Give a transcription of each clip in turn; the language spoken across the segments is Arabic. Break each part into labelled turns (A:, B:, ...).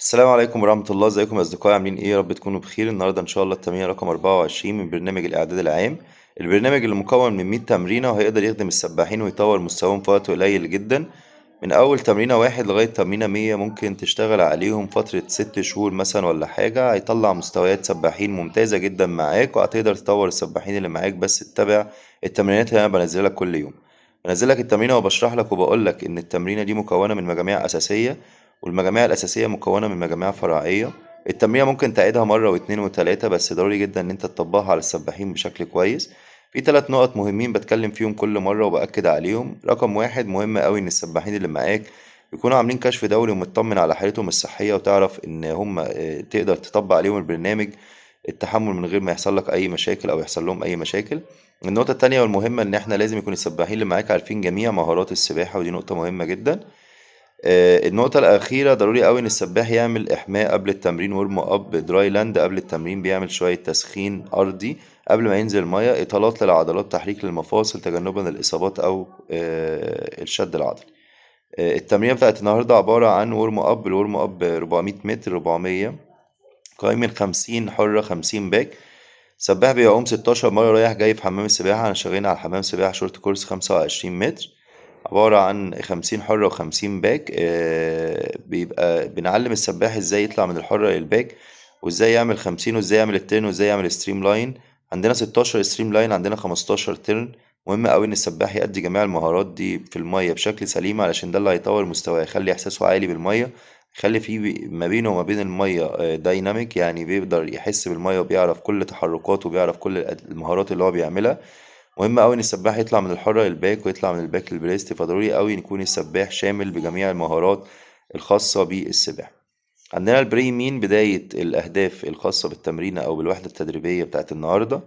A: السلام عليكم ورحمة الله، ازيكم يا أصدقائي؟ عاملين إيه؟ يا رب تكونوا بخير. النهاردة إن شاء الله التمرين رقم 24 من برنامج الإعداد العام. البرنامج اللي مكون من 100 تمرينة، وهيقدر يخدم السباحين ويطور مستواهم في وقت قليل جدا. من أول تمرينة واحد لغاية تمرينة 100 ممكن تشتغل عليهم فترة 6 شهور مثلا ولا حاجة. هيطلع مستويات سباحين ممتازة جدا معاك، وهتقدر تطور السباحين اللي معاك. بس تتابع التمرينات اللي أنا بنزلها لك كل يوم. بنزل لك التمرينة وبشرح لك وبقول لك إن التمرينة دي مكونة من مجاميع أساسية، والمجاميع الأساسية مكونة من مجاميع فرعية. التمرينة ممكن تعيدها مرة واتنين وتلاتة، بس ضروري جدا إن أنت تطبقها على السباحين بشكل كويس. في 3 نقط مهمين بتكلم فيهم كل مرة وبأكد عليهم. رقم واحد، مهم أوي إن السباحين اللي معاك يكونوا عاملين كشف دوري ومطمن على حالتهم الصحية، وتعرف إن هم تقدر تطبق عليهم البرنامج التحمل من غير ما يحصل لك أي مشاكل أو يحصل لهم أي مشاكل. النقطة التانية والمهمة، إن إحنا لازم يكون السباحين اللي معاك عارفين جميع مهارات السباحة، ودي نقطة مهمة جدا. النقطة الأخيرة، ضروري أوي إن السباح يعمل إحماء قبل التمرين، ورم أب دراي لاند قبل التمرين، بيعمل شوية تسخين أرضي قبل ما ينزل المية، إطالات للعضلات، تحريك للمفاصل، تجنبا للإصابات أو الشد العضلي. التمرينة بتاعت النهاردة عبارة عن ورم أب. الورم أب 400 متر، 400 قايم من 50 حرة 50 باك. سباح بيعوم 16 مرة رايح جاي في حمام السباحة. أنا شغالين على حمام سباحة شورت كورس 25 متر، عبارة عن 50 حرة وخمسين باك. بيبقى بنعلم السباح ازاي يطلع من الحرة للباك، وازاي يعمل 50، وازاي يعمل الترن، وازاي يعمل ستريم لاين. عندنا 16 ستريم لاين، عندنا 15 ترن. مهم أوي إن السباح يأدي جميع المهارات دي في المية بشكل سليم، علشان ده اللي هيطور مستواه، يخلي إحساسه عالي بالمية، يخلي فيه ما بينه وما بين المية دايناميك، يعني بيقدر يحس بالمية وبيعرف كل تحركاته وبيعرف كل المهارات اللي هو بيعملها. مهم أوي إن السباح يطلع من الحرة للباك، ويطلع من الباك للبريست. فضروري أوي إن يكون السباح شامل بجميع المهارات الخاصة بالسباحة. عندنا البري مين، بداية الأهداف الخاصة بالتمرين أو بالوحدة التدريبية بتاعت النهاردة: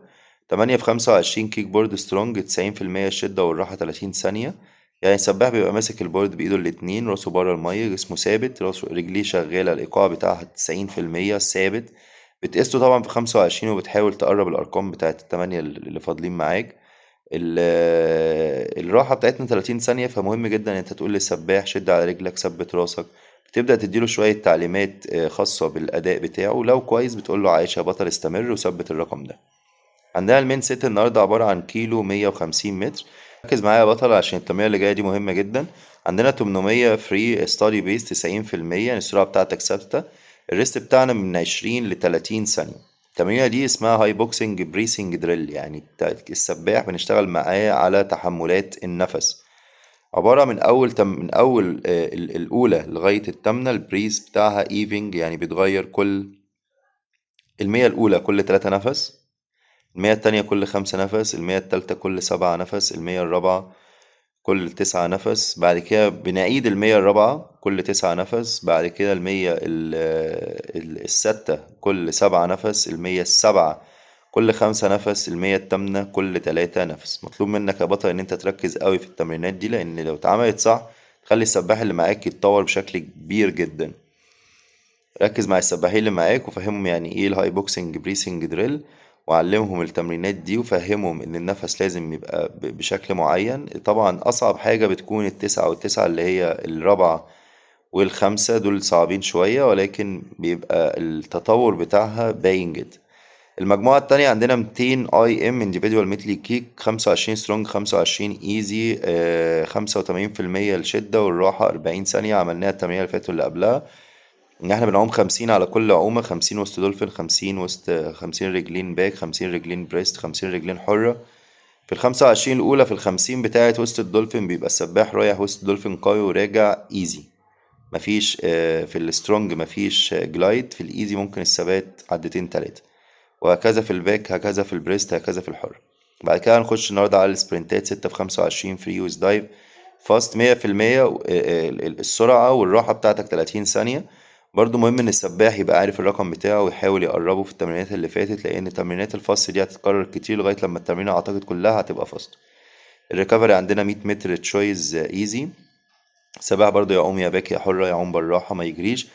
A: 8 في 25 كيك بورد سترونج، 90% الشدة والراحة 30 ثانية. يعني السباح بيبقى ماسك البورد بإيده الاتنين، راسه بره المية، جسمه ثابت، راسه رجليه شغالة، الإيقاع بتاعها 90% ثابت. بتقيسه طبعا في 25، وبتحاول تقرب الأرقام بتاعت التمانية اللي فاضلين معاك. الراحة بتاعتنا 30 ثانية، فمهم جدا ان انت تقول للسباح شد على رجلك، ثبت راسك. بتبدأ تديله شوية تعليمات خاصة بالأداء بتاعه. لو كويس بتقول له عايش يا بطل، استمر وثبت الرقم ده. عندنا المين سيت النهاردة عبارة عن كيلو 150 متر. ركز معايا يا بطل عشان التمرينة اللي جاية دي مهمة جدا. عندنا 800 فري ستادي بيس، 90%، يعني السرعة بتاعتك ثابتة. الريست بتاعنا من 20 ل 30 ثانية. التمرينة دي اسمها هاي بوكسنج بريسنج دريل، يعني السباح بنشتغل معاه على تحملات النفس. عبارة من أول الأولى لغاية التامنة. البريس بتاعها ايفنج، يعني بيتغير كل المية الأولى كل 3 نفس، المية التانية كل 5 نفس، المية التالتة كل 7 نفس، المية الرابعة كل 9 نفس. بعد كده بنعيد المية الرابعة كل 9 نفس. بعد كده المية الستة كل 7 نفس، المية السابعة كل 5 نفس، المية التامنة كل 3 نفس. مطلوب منك يا بطل إن أنت تركز قوي في التمرينات دي، لأن لو اتعملت صح تخلي السباح اللي معاك يتطور بشكل كبير جدا. ركز مع السباحين اللي معاك وفهمهم يعني ايه الهاي بوكسنج بريسنج دريل، وعلمهم التمرينات دي، وفهمهم ان النفس لازم يبقى بشكل معين. طبعا اصعب حاجة بتكون التسعة، والتسعة اللي هي الرابعة والخمسة، دول صعبين شوية، ولكن بيبقى التطور بتاعها باين جدا. المجموعة التانية عندنا 200 اي ام individual ميتلي كيك، 25 سترونج، 25 ايزي، 85% الشدة والراحة 40 ثانية. عملناها التمرين اللي فاتوا اللي قبلها، ان احنا بنعوم 50 على كل عومة: 50 وسط دولفين، 50 وسط 50 رجلين باك، 50 رجلين بريست، 50 رجلين حرة. في ال25 الأولى، في ال50 بتاعة وسط الدولفين، بيبقى السباح رايح وسط الدولفين قوي وراجع ايزي. مفيش في السترونج مفيش جلايد، في الايزي ممكن الثبات عدتين تلاتة، وهكذا في الباك، هكذا في البريست، هكذا في الحر. بعد كده هنخش النهاردة على السبرنتات: 6 في 25 فري ويز دايف فاست، 100%. السرعة والراحة بتاعتك 30 ثانية. برضو مهم ان السباح يبقى عارف الرقم بتاعه ويحاول يقربه في التمرينات اللي فاتت، لان تمرينات الفاست دي هتتكرر كتير لغاية لما التمرينة اعتقد كلها هتبقى فاست. الريكفري عندنا 100 متر تشويز ايزي. السباح برضو يعوم يا باك يا حرة، يعوم بالراحة ما يجريش،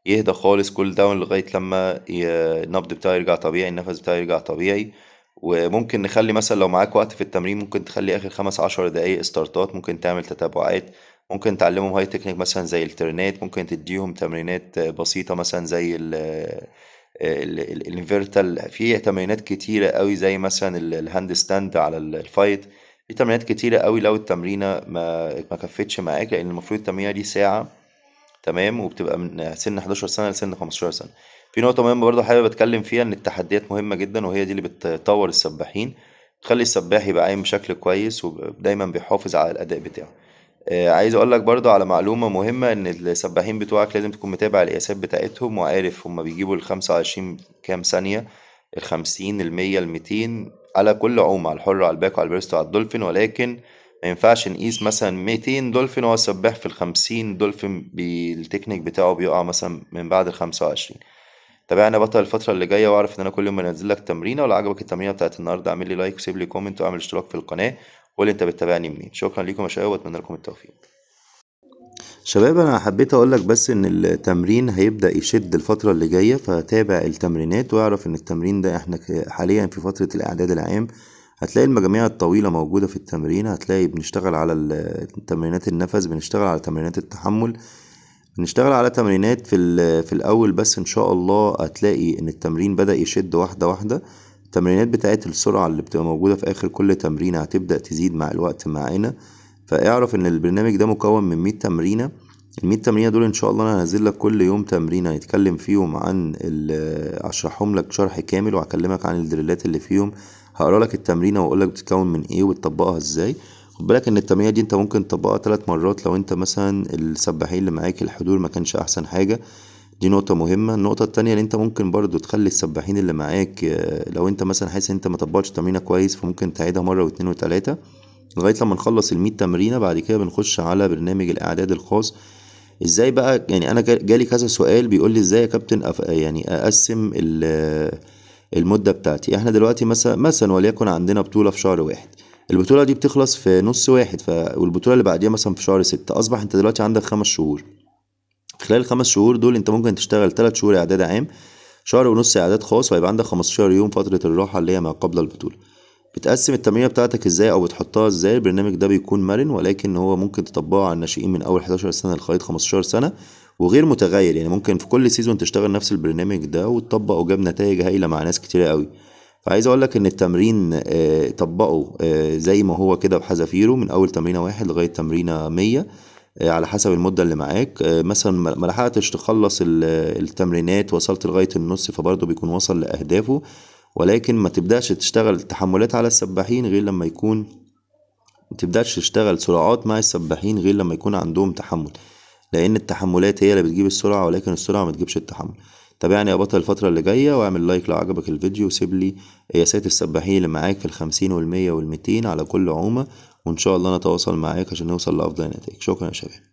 A: يهدى خالص، كول داون لغاية لما النبض بتاعه يرجع طبيعي، النفس بتاعه يرجع طبيعي. وممكن نخلي مثلا لو معاك وقت في التمرين، ممكن تخلي آخر 15 دقايق ستارتات، ممكن تعمل تتابعات ممكن تعلمهم هاي تكنيك مثلا زي الترنات، ممكن تديهم تمرينات بسيطة مثلا زي الانفيرتال. في تمرينات كتيرة قوي زي مثلا الهاند ستاند على الفايت. في تمرينات كتيرة قوي لو التمرينة ما كفتش معاك، لأن المفروض التمرينة دي ساعة، تمام، وبتبقى من سن 11 سنة لسن 15 سنة. في نقطة مهمة برضه حابب أتكلم فيها، إن التحديات مهمة جدا، وهي دي اللي بتطور السباحين، تخلي السباح يبقى قايم بشكل كويس ودايما بيحافظ على الأداء بتاعه. عايز اقول لك برضو على معلومة مهمة، ان السباحين بتوعك لازم تكون متابع القياسات بتاعتهم، وعارف هما بيجيبوا ال25 كام ثانية، ال50 ال100 ال200 على كل عومة، على الحر على الباك على البريست على الدولفين. ولكن ما ينفعش نقيس مثلا 200 دولفين وهو السباح في ال50 دولفين بالتكنيك بتاعه بيقع مثلا من بعد ال25. تابعنا بطل الفترة اللي جاية، واعرف ان انا كل يوم بنزل لك تمرينة. ولو عجبك التمرينة بتاعت النهاردة اعمل لي لايك وسيب لي كومنت واعمل اشتراك في القناة، وقول لي انت بتتابعني منين. شكرا لكم يا شباب، واتمنى لكم التوفيق. شباب، انا حبيت اقولك بس ان التمرين هيبدأ يشد الفترة اللي جاية، فتابع التمرينات واعرف ان التمرين ده احنا حاليا في فترة الاعداد العام. هتلاقي المجاميع الطويلة موجودة في التمرين، هتلاقي بنشتغل على تمرينات النفس، بنشتغل على تمرينات التحمل، بنشتغل على تمرينات في الاول. بس ان شاء الله هتلاقي ان التمرين بدأ يشد واحدة واحدة. التمرينات بتاعت السرعة اللي بتبقى موجودة في اخر كل تمرينة هتبدأ تزيد مع الوقت معانا. فاعرف ان البرنامج ده مكون من 100 تمرينة. ال100 تمرينة دول ان شاء الله انا هنزل لك كل يوم تمرينة نتكلم فيهم عن اشرحهم لك شرح كامل، وهكلمك عن الدريلات اللي فيهم. هقرا لك التمرينة واقول لك بتتكون من ايه وبتطبقها ازاي. خد بالك ان التمرينة دي انت ممكن تطبقها 3 مرات لو انت مثلا السباحين اللي معاك الحضور ما كانش احسن حاجة. دي نقطة مهمة. النقطة التانية ان انت ممكن برضو تخلي السباحين اللي معاك، لو انت مثلا حاسس ان انت ما طبقتش تمرينة كويس، فممكن تعيدها مرة واتنين وتلاتة لغاية لما نخلص ال100 تمرينة. بعد كده بنخش على برنامج الإعداد الخاص. ازاي بقى؟ يعني أنا جالي كذا سؤال بيقول لي ازاي يا كابتن يعني أقسم المدة بتاعتي. احنا دلوقتي مثلا وليكن عندنا بطولة في شهر واحد، البطولة دي بتخلص في نص واحد، والبطولة اللي بعديها مثلا في شهر ستة. أصبح انت دلوقتي عندك 5 شهور. في خلال ال5 شهور دول انت ممكن تشتغل 3 شهور إعداد عام، شهر ونص إعداد خاص، وهيبقى عندك 15 يوم فترة الراحة اللي هي ما قبل البطولة. بتقسم التمرينة بتاعتك ازاي او بتحطها ازاي؟ البرنامج ده بيكون مرن، ولكن هو ممكن تطبقه على الناشئين من اول 11 سنة لغاية 15 سنة، وغير متغير. يعني ممكن في كل سيزون تشتغل نفس البرنامج ده وتطبق، وجاب نتائج هايلة مع ناس كتيرة قوي. فعايز اقولك ان التمرين طبقه زي ما هو كده بحذافيره، من اول تمرينة واحد لغاية تمرينة 100، على حسب المدة اللي معاك. مثلا ما لحقتش تخلص التمرينات، وصلت لغاية النص، فبرضه بيكون وصل لأهدافه. ولكن ما تبدأش تشتغل تحملات على السباحين غير لما يكون، ما تبدأش تشتغل سرعات مع السباحين غير لما يكون عندهم تحمل، لأن التحملات هي اللي بتجيب السرعة، ولكن السرعة ما تجيبش التحمل. تابعني يا بطل الفترة اللي جاية، واعمل لايك لو عجبك الفيديو، وسيب لي قياسات السباحين اللي معاك في ال50 وال100 وال200 على كل عومة، وإن شاء الله نتواصل معاك عشان نوصل لأفضل نتائج. شكرا يا شباب.